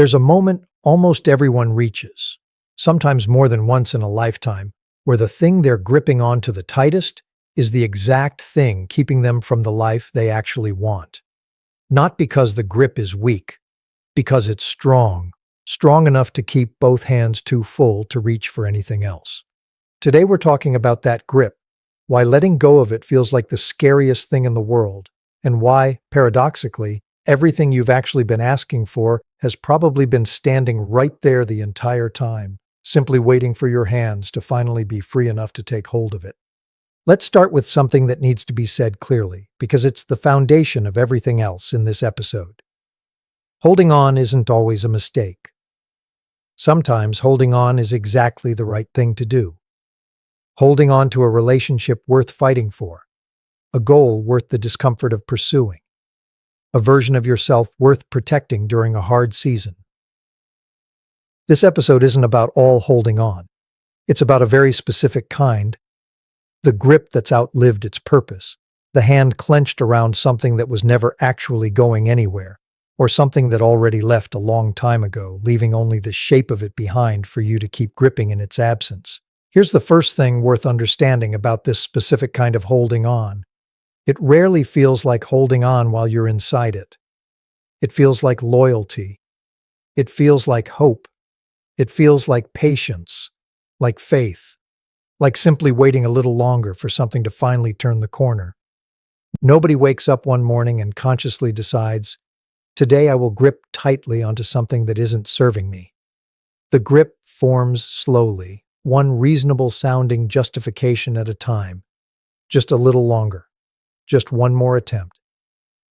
There's a moment almost everyone reaches, sometimes more than once in a lifetime, where the thing they're gripping onto the tightest is the exact thing keeping them from the life they actually want. Not because the grip is weak, because it's strong, strong enough to keep both hands too full to reach for anything else. Today we're talking about that grip, why letting go of it feels like the scariest thing in the world, and why, paradoxically, everything you've actually been asking for has probably been standing right there the entire time, simply waiting for your hands to finally be free enough to take hold of it. Let's start with something that needs to be said clearly, because it's the foundation of everything else in this episode. Holding on isn't always a mistake. Sometimes holding on is exactly the right thing to do. Holding on to a relationship worth fighting for, a goal worth the discomfort of pursuing, a version of yourself worth protecting during a hard season. This episode isn't about all holding on. It's about a very specific kind, the grip that's outlived its purpose, the hand clenched around something that was never actually going anywhere, or something that already left a long time ago, leaving only the shape of it behind for you to keep gripping in its absence. Here's the first thing worth understanding about this specific kind of holding on. It rarely feels like holding on while you're inside it. It feels like loyalty. It feels like hope. It feels like patience, like faith, like simply waiting a little longer for something to finally turn the corner. Nobody wakes up one morning and consciously decides, today I will grip tightly onto something that isn't serving me. The grip forms slowly, one reasonable-sounding justification at a time. Just a little longer. Just one more attempt.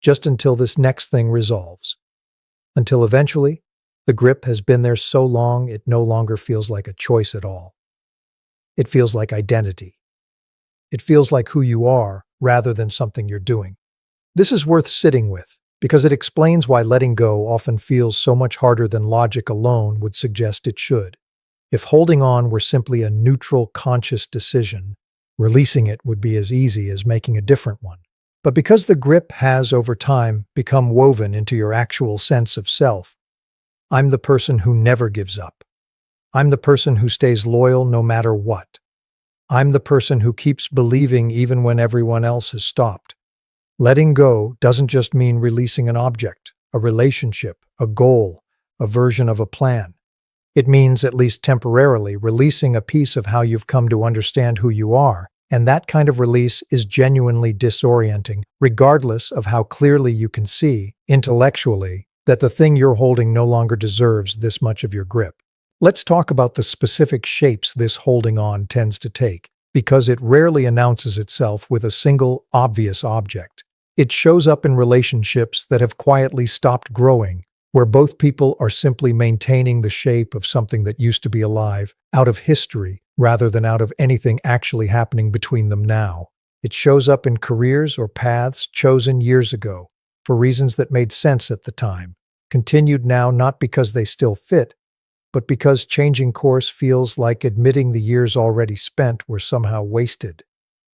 Just until this next thing resolves. Until eventually, the grip has been there so long it no longer feels like a choice at all. It feels like identity. It feels like who you are rather than something you're doing. This is worth sitting with, because it explains why letting go often feels so much harder than logic alone would suggest it should. If holding on were simply a neutral, conscious decision, releasing it would be as easy as making a different one. But because the grip has, over time, become woven into your actual sense of self, I'm the person who never gives up. I'm the person who stays loyal no matter what. I'm the person who keeps believing even when everyone else has stopped. Letting go doesn't just mean releasing an object, a relationship, a goal, a version of a plan. It means, at least temporarily, releasing a piece of how you've come to understand who you are, and that kind of release is genuinely disorienting, regardless of how clearly you can see, intellectually, that the thing you're holding no longer deserves this much of your grip. Let's talk about the specific shapes this holding on tends to take, because it rarely announces itself with a single, obvious object. It shows up in relationships that have quietly stopped growing, where both people are simply maintaining the shape of something that used to be alive, out of history, rather than out of anything actually happening between them now. It shows up in careers or paths chosen years ago, for reasons that made sense at the time, continued now not because they still fit, but because changing course feels like admitting the years already spent were somehow wasted.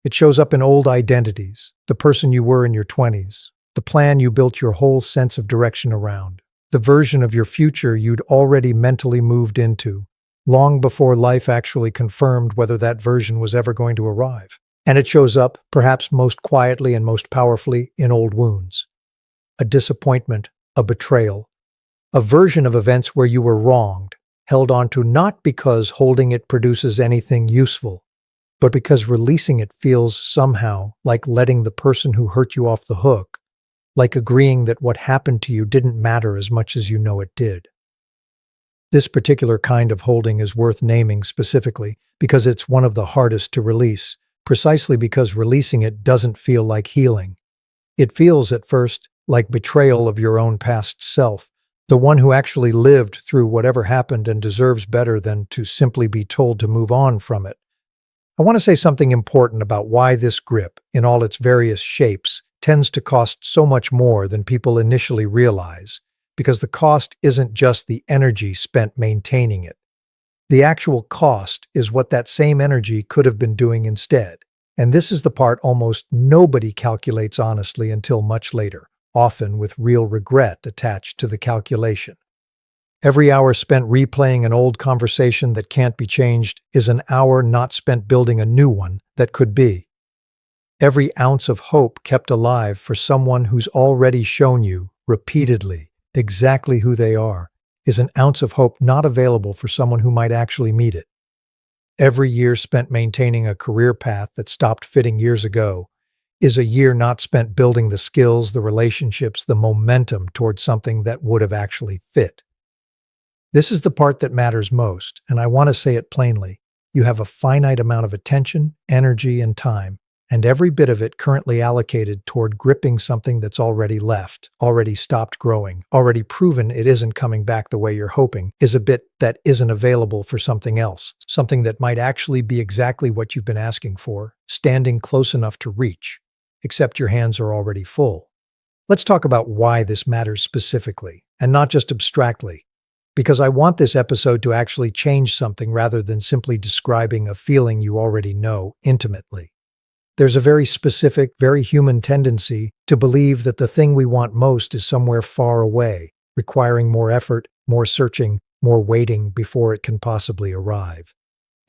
It shows up in old identities, the person you were in your 20s, the plan you built your whole sense of direction around, the version of your future you'd already mentally moved into, long before life actually confirmed whether that version was ever going to arrive. And it shows up, perhaps most quietly and most powerfully, in old wounds. A disappointment, a betrayal, a version of events where you were wronged, held onto not because holding it produces anything useful, but because releasing it feels somehow like letting the person who hurt you off the hook, like agreeing that what happened to you didn't matter as much as you know it did. This particular kind of holding is worth naming specifically because it's one of the hardest to release, precisely because releasing it doesn't feel like healing. It feels, at first, like betrayal of your own past self, the one who actually lived through whatever happened and deserves better than to simply be told to move on from it. I want to say something important about why this grip, in all its various shapes, tends to cost so much more than people initially realize, because the cost isn't just the energy spent maintaining it. The actual cost is what that same energy could have been doing instead. And this is the part almost nobody calculates honestly until much later, often with real regret attached to the calculation. Every hour spent replaying an old conversation that can't be changed is an hour not spent building a new one that could be. Every ounce of hope kept alive for someone who's already shown you, repeatedly, exactly who they are, is an ounce of hope not available for someone who might actually meet it. Every year spent maintaining a career path that stopped fitting years ago is a year not spent building the skills, the relationships, the momentum towards something that would have actually fit. This is the part that matters most, and I want to say it plainly. You have a finite amount of attention, energy, and time, and every bit of it currently allocated toward gripping something that's already left, already stopped growing, already proven it isn't coming back the way you're hoping, is a bit that isn't available for something else, something that might actually be exactly what you've been asking for, standing close enough to reach, except your hands are already full. Let's talk about why this matters specifically, and not just abstractly, because I want this episode to actually change something rather than simply describing a feeling you already know intimately. There's a very specific, very human tendency to believe that the thing we want most is somewhere far away, requiring more effort, more searching, more waiting before it can possibly arrive.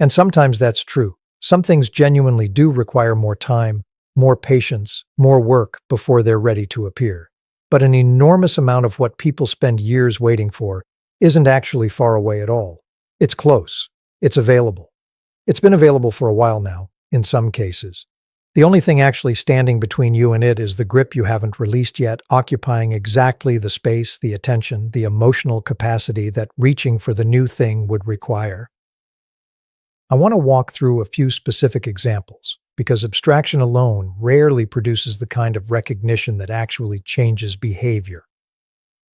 And sometimes that's true. Some things genuinely do require more time, more patience, more work before they're ready to appear. But an enormous amount of what people spend years waiting for isn't actually far away at all. It's close. It's available. It's been available for a while now, in some cases. The only thing actually standing between you and it is the grip you haven't released yet, occupying exactly the space, the attention, the emotional capacity that reaching for the new thing would require. I want to walk through a few specific examples, because abstraction alone rarely produces the kind of recognition that actually changes behavior.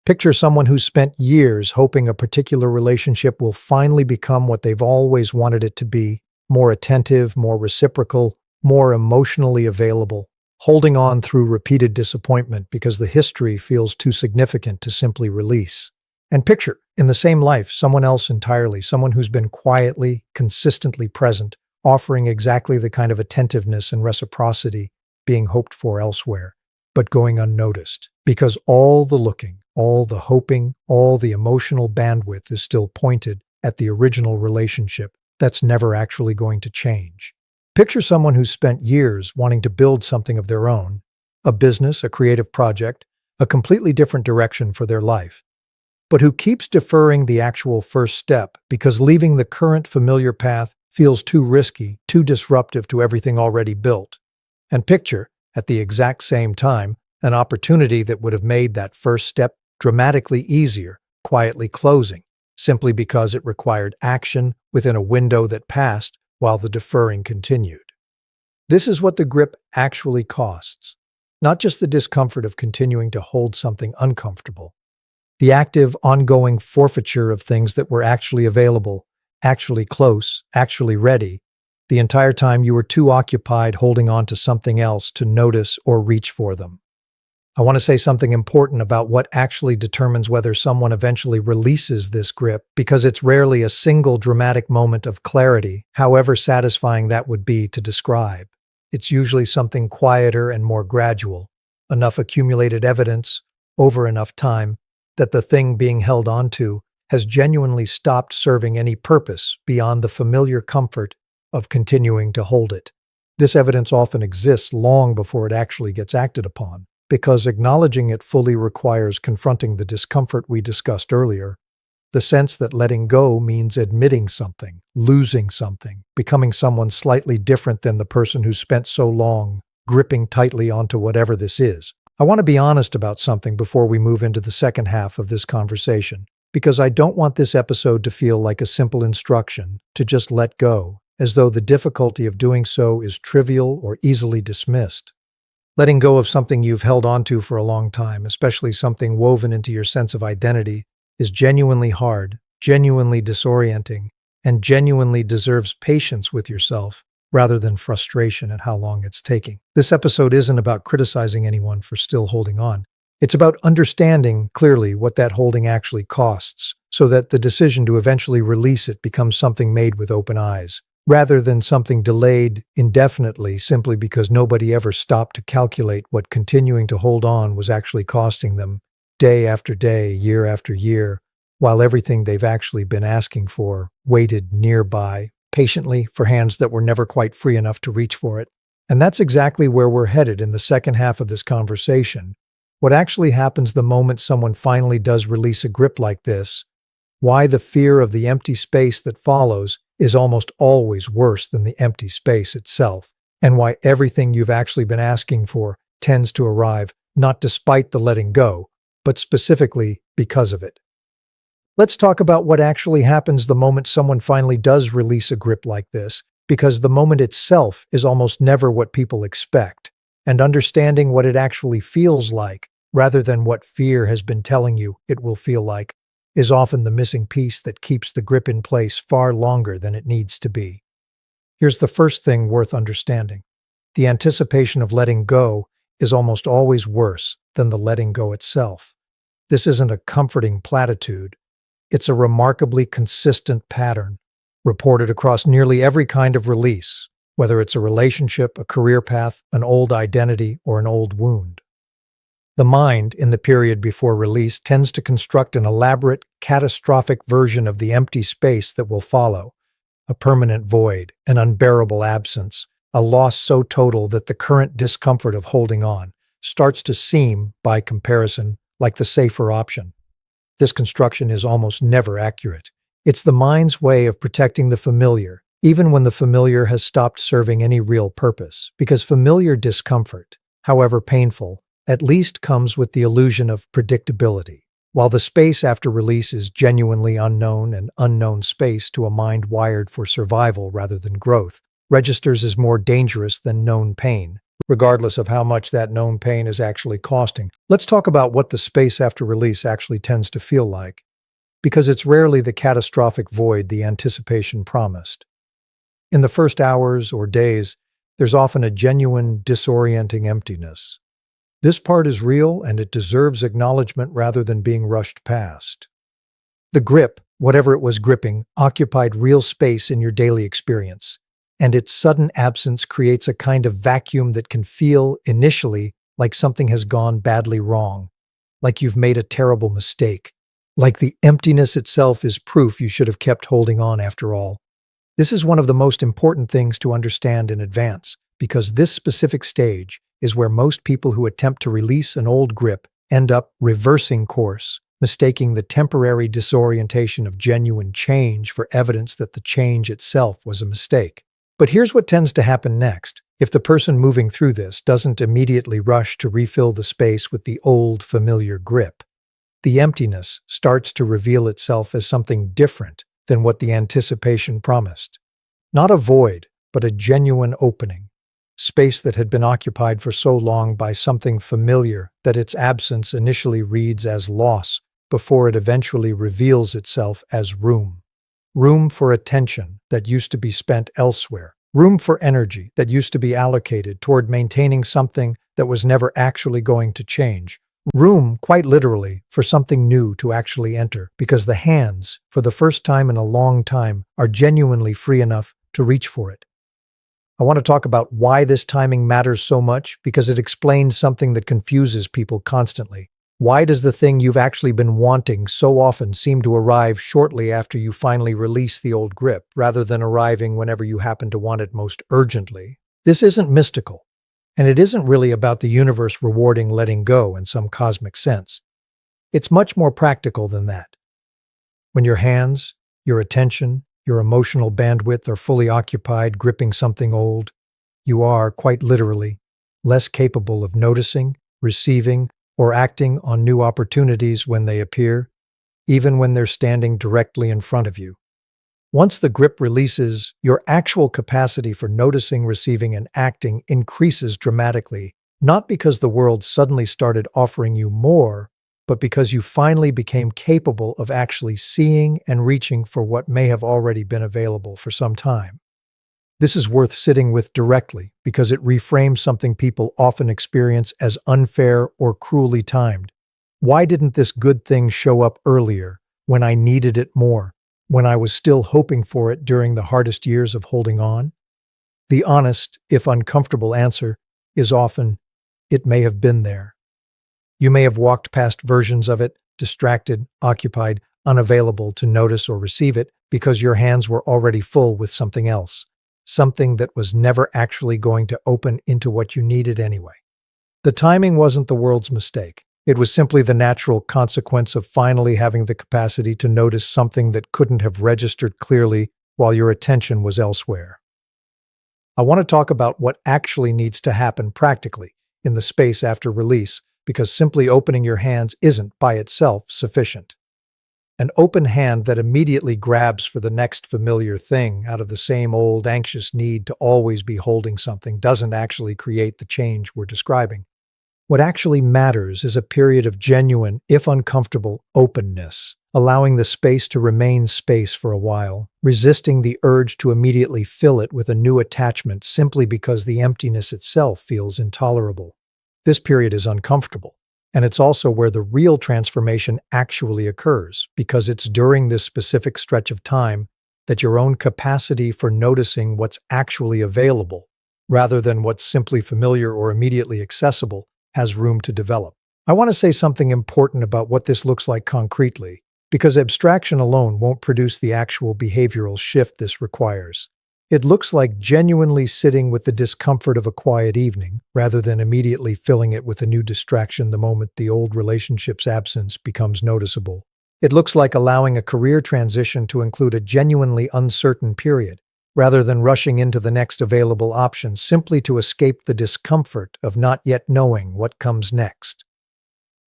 Picture someone who's spent years hoping a particular relationship will finally become what they've always wanted it to be, more attentive, more reciprocal, more emotionally available, holding on through repeated disappointment because the history feels too significant to simply release. And picture, in the same life, someone else entirely, someone who's been quietly, consistently present, offering exactly the kind of attentiveness and reciprocity being hoped for elsewhere, but going unnoticed, because all the looking, all the hoping, all the emotional bandwidth is still pointed at the original relationship that's never actually going to change. Picture someone who's spent years wanting to build something of their own, a business, a creative project, a completely different direction for their life, but who keeps deferring the actual first step because leaving the current familiar path feels too risky, too disruptive to everything already built. And picture, at the exact same time, an opportunity that would have made that first step dramatically easier, quietly closing, simply because it required action within a window that passed while the deferring continued. This is what the grip actually costs, not just the discomfort of continuing to hold something uncomfortable, the active, ongoing forfeiture of things that were actually available, actually close, actually ready, the entire time you were too occupied holding on to something else to notice or reach for them. I want to say something important about what actually determines whether someone eventually releases this grip, because it's rarely a single dramatic moment of clarity, however satisfying that would be to describe. It's usually something quieter and more gradual, enough accumulated evidence, over enough time, that the thing being held onto has genuinely stopped serving any purpose beyond the familiar comfort of continuing to hold it. This evidence often exists long before it actually gets acted upon, because acknowledging it fully requires confronting the discomfort we discussed earlier, the sense that letting go means admitting something, losing something, becoming someone slightly different than the person who spent so long gripping tightly onto whatever this is. I want to be honest about something before we move into the second half of this conversation, because I don't want this episode to feel like a simple instruction to just let go, as though the difficulty of doing so is trivial or easily dismissed. Letting go of something you've held onto for a long time, especially something woven into your sense of identity, is genuinely hard, genuinely disorienting, and genuinely deserves patience with yourself rather than frustration at how long it's taking. This episode isn't about criticizing anyone for still holding on. It's about understanding clearly what that holding actually costs, so that the decision to eventually release it becomes something made with open eyes, rather than something delayed indefinitely simply because nobody ever stopped to calculate what continuing to hold on was actually costing them, day after day, year after year, while everything they've actually been asking for waited nearby, patiently for hands that were never quite free enough to reach for it. And that's exactly where we're headed in the second half of this conversation. What actually happens the moment someone finally does release a grip like this, why the fear of the empty space that follows is almost always worse than the empty space itself, and why everything you've actually been asking for tends to arrive not despite the letting go, but specifically because of it. Let's talk about what actually happens the moment someone finally does release a grip like this, because the moment itself is almost never what people expect, and understanding what it actually feels like, rather than what fear has been telling you it will feel like, is often the missing piece that keeps the grip in place far longer than it needs to be. Here's the first thing worth understanding. The anticipation of letting go is almost always worse than the letting go itself. This isn't a comforting platitude. It's a remarkably consistent pattern, reported across nearly every kind of release, whether it's a relationship, a career path, an old identity, or an old wound. The mind, in the period before release, tends to construct an elaborate, catastrophic version of the empty space that will follow. A permanent void, an unbearable absence, a loss so total that the current discomfort of holding on starts to seem, by comparison, like the safer option. This construction is almost never accurate. It's the mind's way of protecting the familiar, even when the familiar has stopped serving any real purpose, because familiar discomfort, however painful, at least comes with the illusion of predictability, while the space after release is genuinely unknown and unknown space to a mind wired for survival rather than growth, registers as more dangerous than known pain, regardless of how much that known pain is actually costing. Let's talk about what the space after release actually tends to feel like, because it's rarely the catastrophic void the anticipation promised. In the first hours or days, there's often a genuine, disorienting emptiness. This part is real and it deserves acknowledgement rather than being rushed past. The grip, whatever it was gripping, occupied real space in your daily experience, and its sudden absence creates a kind of vacuum that can feel, initially, like something has gone badly wrong, like you've made a terrible mistake, like the emptiness itself is proof you should have kept holding on after all. This is one of the most important things to understand in advance, because this specific stage is where most people who attempt to release an old grip end up reversing course, mistaking the temporary disorientation of genuine change for evidence that the change itself was a mistake. But here's what tends to happen next. If the person moving through this doesn't immediately rush to refill the space with the old familiar grip, the emptiness starts to reveal itself as something different than what the anticipation promised. Not a void, but a genuine opening. Space that had been occupied for so long by something familiar that its absence initially reads as loss before it eventually reveals itself as room. Room for attention that used to be spent elsewhere. Room for energy that used to be allocated toward maintaining something that was never actually going to change. Room, quite literally, for something new to actually enter, because the hands, for the first time in a long time, are genuinely free enough to reach for it. I want to talk about why this timing matters so much, because it explains something that confuses people constantly. Why does the thing you've actually been wanting so often seem to arrive shortly after you finally release the old grip, rather than arriving whenever you happen to want it most urgently? This isn't mystical, and it isn't really about the universe rewarding letting go in some cosmic sense. It's much more practical than that. When your hands, your attention, your emotional bandwidth are fully occupied gripping something old, you are, quite literally, less capable of noticing, receiving, or acting on new opportunities when they appear, even when they're standing directly in front of you. Once the grip releases, your actual capacity for noticing, receiving, and acting increases dramatically, not because the world suddenly started offering you more, but because you finally became capable of actually seeing and reaching for what may have already been available for some time. This is worth sitting with directly because it reframes something people often experience as unfair or cruelly timed. Why didn't this good thing show up earlier, when I needed it more, when I was still hoping for it during the hardest years of holding on? The honest, if uncomfortable answer is often, it may have been there. You may have walked past versions of it, distracted, occupied, unavailable to notice or receive it because your hands were already full with something else, something that was never actually going to open into what you needed anyway. The timing wasn't the world's mistake. It was simply the natural consequence of finally having the capacity to notice something that couldn't have registered clearly while your attention was elsewhere. I want to talk about what actually needs to happen practically in the space after release, because simply opening your hands isn't by itself sufficient. An open hand that immediately grabs for the next familiar thing out of the same old anxious need to always be holding something doesn't actually create the change we're describing. What actually matters is a period of genuine, if uncomfortable, openness, allowing the space to remain space for a while, resisting the urge to immediately fill it with a new attachment simply because the emptiness itself feels intolerable. This period is uncomfortable, and it's also where the real transformation actually occurs, because it's during this specific stretch of time that your own capacity for noticing what's actually available, rather than what's simply familiar or immediately accessible, has room to develop. I want to say something important about what this looks like concretely, because abstraction alone won't produce the actual behavioral shift this requires. It looks like genuinely sitting with the discomfort of a quiet evening, rather than immediately filling it with a new distraction the moment the old relationship's absence becomes noticeable. It looks like allowing a career transition to include a genuinely uncertain period, rather than rushing into the next available option simply to escape the discomfort of not yet knowing what comes next.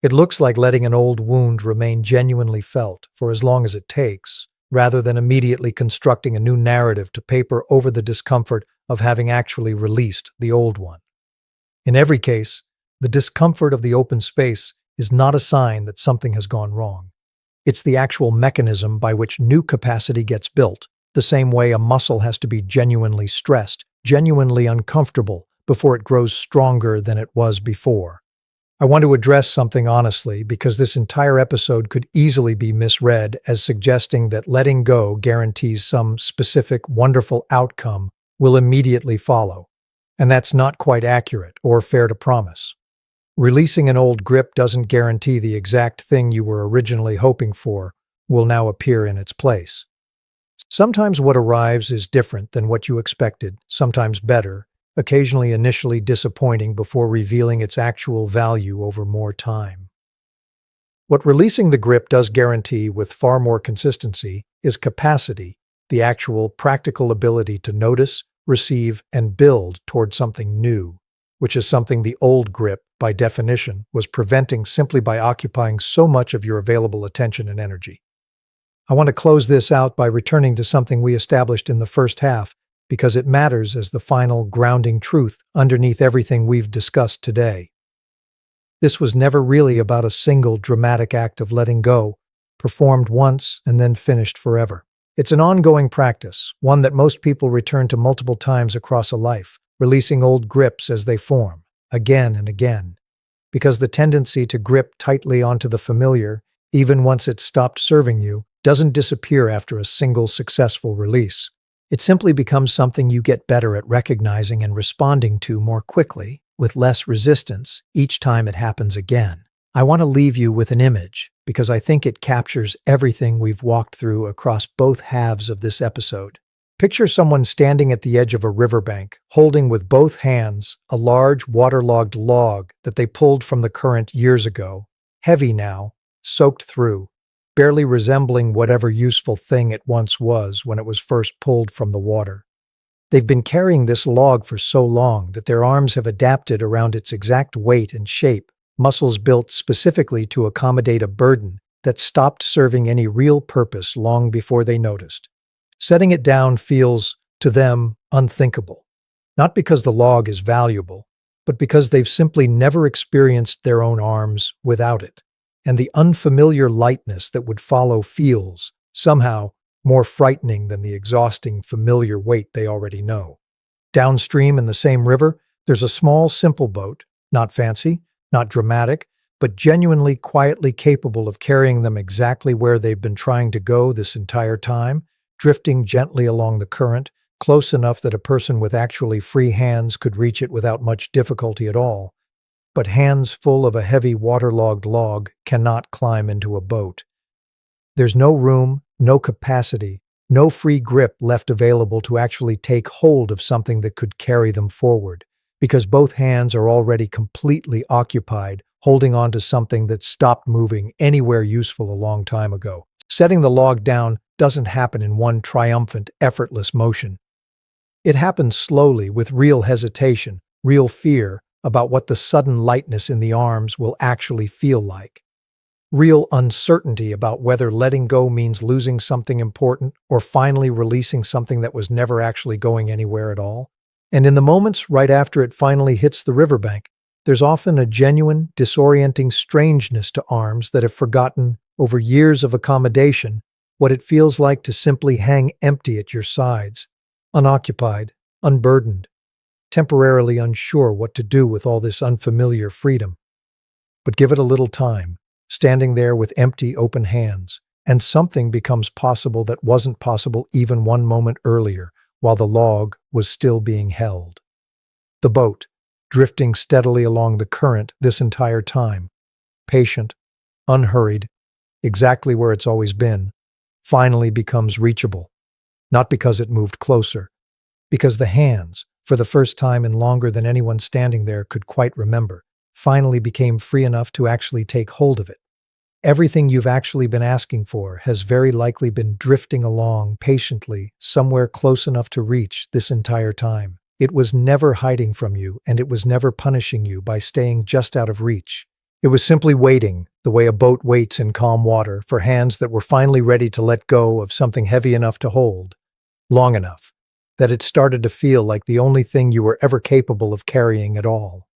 It looks like letting an old wound remain genuinely felt for as long as it takes, rather than immediately constructing a new narrative to paper over the discomfort of having actually released the old one. In every case, the discomfort of the open space is not a sign that something has gone wrong. It's the actual mechanism by which new capacity gets built, the same way a muscle has to be genuinely stressed, genuinely uncomfortable, before it grows stronger than it was before. I want to address something honestly, because this entire episode could easily be misread as suggesting that letting go guarantees some specific, wonderful outcome will immediately follow. And that's not quite accurate or fair to promise. Releasing an old grip doesn't guarantee the exact thing you were originally hoping for will now appear in its place. Sometimes what arrives is different than what you expected, sometimes better, occasionally initially disappointing before revealing its actual value over more time. What releasing the grip does guarantee with far more consistency is capacity, the actual practical ability to notice, receive, and build toward something new, which is something the old grip, by definition, was preventing simply by occupying so much of your available attention and energy. I want to close this out by returning to something we established in the first half, because it matters as the final grounding truth underneath everything we've discussed today. This was never really about a single dramatic act of letting go, performed once and then finished forever. It's an ongoing practice, one that most people return to multiple times across a life, releasing old grips as they form, again and again. Because the tendency to grip tightly onto the familiar, even once it's stopped serving you, doesn't disappear after a single successful release. It simply becomes something you get better at recognizing and responding to more quickly, with less resistance, each time it happens again. I want to leave you with an image, because I think it captures everything we've walked through across both halves of this episode. Picture someone standing at the edge of a riverbank, holding with both hands a large waterlogged log that they pulled from the current years ago, heavy now, soaked through, barely resembling whatever useful thing it once was when it was first pulled from the water. They've been carrying this log for so long that their arms have adapted around its exact weight and shape, muscles built specifically to accommodate a burden that stopped serving any real purpose long before they noticed. Setting it down feels, to them, unthinkable. Not because the log is valuable, but because they've simply never experienced their own arms without it. And the unfamiliar lightness that would follow feels, somehow, more frightening than the exhausting, familiar weight they already know. Downstream in the same river, there's a small, simple boat, not fancy, not dramatic, but genuinely quietly capable of carrying them exactly where they've been trying to go this entire time, drifting gently along the current, close enough that a person with actually free hands could reach it without much difficulty at all. But hands full of a heavy waterlogged log cannot climb into a boat. There's no room, no capacity, no free grip left available to actually take hold of something that could carry them forward, because both hands are already completely occupied, holding on to something that stopped moving anywhere useful a long time ago. Setting the log down doesn't happen in one triumphant, effortless motion. It happens slowly, with real hesitation, real fear about what the sudden lightness in the arms will actually feel like. Real uncertainty about whether letting go means losing something important or finally releasing something that was never actually going anywhere at all. And in the moments right after it finally hits the riverbank, there's often a genuine, disorienting strangeness to arms that have forgotten, over years of accommodation, what it feels like to simply hang empty at your sides, unoccupied, unburdened, temporarily unsure what to do with all this unfamiliar freedom. But give it a little time, standing there with empty, open hands, and something becomes possible that wasn't possible even one moment earlier, while the log was still being held. The boat, drifting steadily along the current this entire time, patient, unhurried, exactly where it's always been, finally becomes reachable. Not because it moved closer, because the hands, for the first time in longer than anyone standing there could quite remember, finally became free enough to actually take hold of it. Everything you've actually been asking for has very likely been drifting along patiently, somewhere close enough to reach this entire time. It was never hiding from you, and it was never punishing you by staying just out of reach. It was simply waiting, the way a boat waits in calm water, for hands that were finally ready to let go of something heavy enough to hold, long enough, that it started to feel like the only thing you were ever capable of carrying at all.